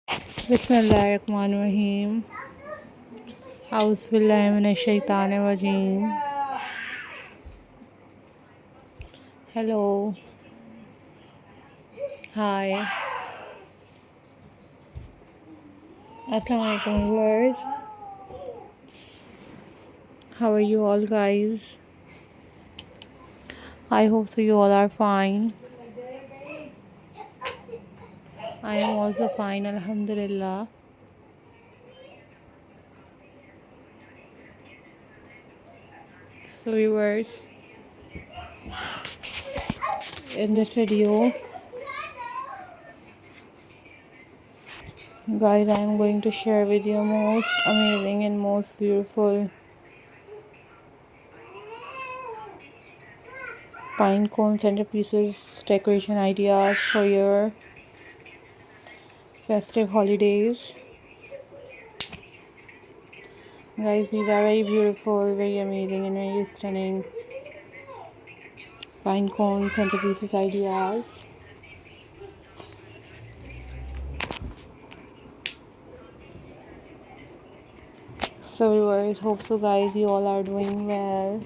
बिस्मिल्लाहिर्रहमानिर्रहीम। औज़ुबिल्लाहि मिनश्शैतानिर्रजीम। Hello, hi, Assalamu alaikum viewers. How are you all, guys? I hope so. You all are fine. I am also fine, Alhamdulillah. So, viewers, in this video, guys, I am going to share with you most amazing and most beautiful pine cone centerpieces decoration ideas for your festive holidays. Guys, these are very beautiful, very amazing, and very stunning pine cone centerpieces ideas. So, viewers, hope so, guys, you all are doing well.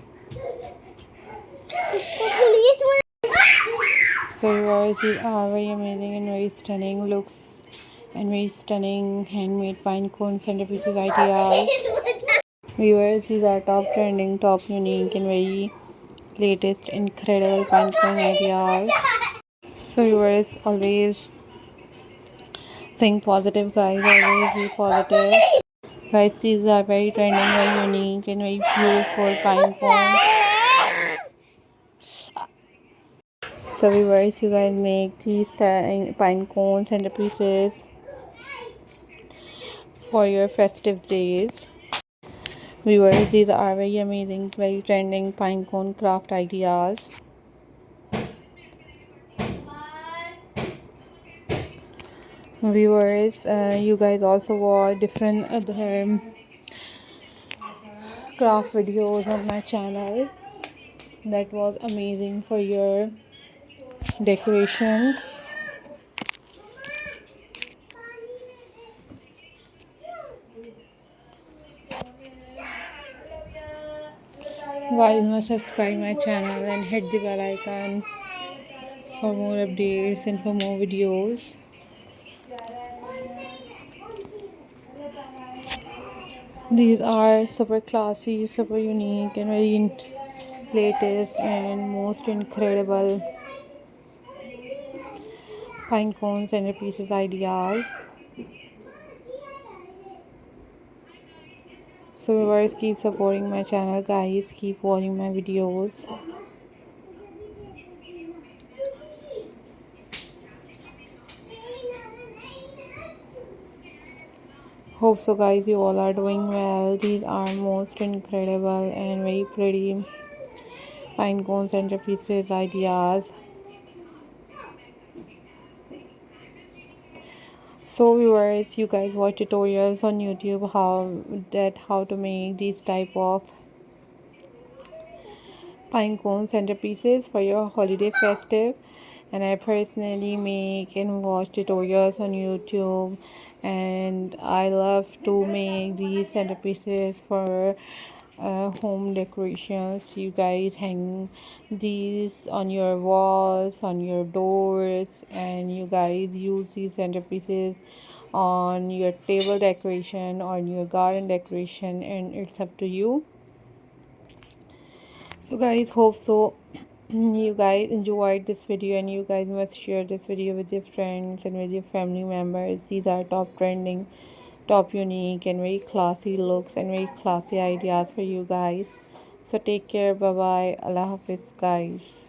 So, viewers, these are very amazing and very stunning looks and very stunning handmade pine cone centerpieces ideas. Viewers, these are top trending, top unique, and very latest incredible pine cone ideas. So, viewers, always think positive, guys. Always be positive. Guys, these are very trending, very unique, and very beautiful pine cone. So, viewers, you guys make these pine cone centerpieces for your festive days. Viewers, these are very amazing, very trending pine cone craft ideas. Viewers, you guys also watch different other craft videos on my channel. That was amazing for your decorations. Guys, must subscribe my channel and hit the bell icon for more updates and for more videos. These are super classy, super unique, and very latest and most incredible pine cone centerpieces ideas. So, viewers, keep supporting my channel, guys. Keep watching my videos. Hope so, guys, you all are doing well. These are most incredible and very pretty pinecone centerpieces ideas. So, viewers, you guys watch tutorials on YouTube how to make these type of pinecone centerpieces for your holiday festive. And I personally make and watch tutorials on YouTube, and I love to make these centerpieces for home decorations. You guys hang these on your walls, on your doors, and you guys use these centerpieces on your table decoration or your garden decoration, and it's up to you. So, guys, hope so you guys enjoyed this video, and you guys must share this video with your friends and with your family members. These are top trending, top unique, and very classy looks and very classy ideas for you guys. So take care. Bye bye. Allah Hafiz, guys.